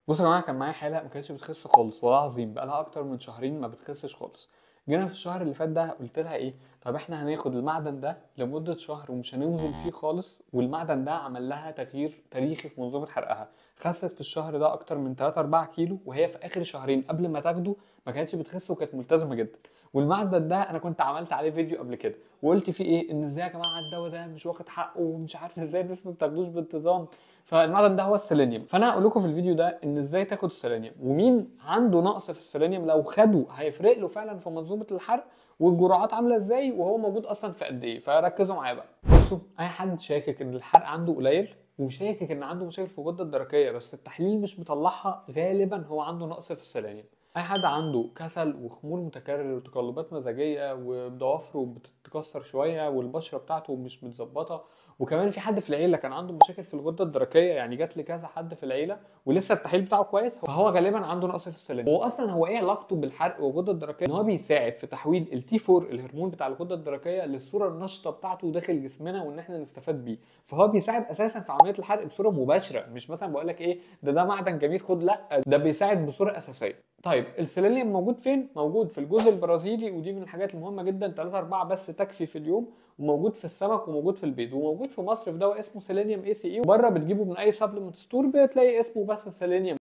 بصوا يا جماعه، كان معايا حاله ما كانتش بتخس خالص والله العظيم، بقى لها اكتر من شهرين ما بتخسش خالص. جينا في الشهر اللي فات ده قلت لها ايه، طب احنا هناخد المعدن ده لمده شهر ومش هنوزن فيه خالص، والمعدن ده عمل لها تغيير تاريخي في منظومه حرقها. خست في الشهر ده اكتر من 3 4 كيلو، وهي في اخر شهرين قبل ما تاخده ما كانتش بتخس وكانت ملتزمه جدا. والمعدن ده انا كنت عملت عليه فيديو قبل كده وقلت فيه ايه، ان ازاي يا جماعه الدواء ده مش واخد حقه ومش عارف ازاي الناس ما بتاخدوش بانتظام. فالمعدن ده هو السيلينيوم، فانا هقول لكم في الفيديو ده ان ازاي تاخد السيلينيوم، ومين عنده نقص في السيلينيوم لو خده هيفرق له فعلا في منظومه الحرق، والجرعات عامله ازاي، وهو موجود اصلا في قد ايه. فركزوا معايا بقى. بصوا، اي حد شاكك ان الحرق عنده قليل وشاكك ان عنده مشاكل في الغده الدرقيه بس التحليل مش مطلعها، غالبا هو عنده نقص في السيلينيوم. اي حد عنده كسل وخمول متكرر وتقلبات مزاجيه وضوافره بتتكسر شويه والبشره بتاعته مش متظبطه، وكمان في حد في العيله كان عنده مشاكل في الغده الدرقيه، يعني جات لي كذا حد في العيله ولسه التحليل بتاعه كويس، فهو غالبا عنده نقص في السيلينيوم. هو ايه علاقته بالحرق والغده الدرقيه؟ ان هو بيساعد في تحويل التي 4 الهرمون بتاع الغده الدرقيه للصوره النشطه بتاعته داخل جسمنا وان احنا نستفاد بيه. فهو بيساعد اساسا في عمليه الحرق بصوره مباشره، مش مثلا بقول لك ايه ده معدن جميل خد، لا ده بيساعد بصوره اساسيه. طيب السيلينيوم موجود فين؟ موجود في الجوز البرازيلي، ودي من الحاجات المهمه جدا، 3 4 بس تكفي في اليوم. وموجود في السمك وموجود في البيض وموجود في مصر في دواء اسمه سيلينيوم اي سي اي، وبره بتجيبه من اي سبلمنت ستور بتلاقي اسمه بس سيلينيوم.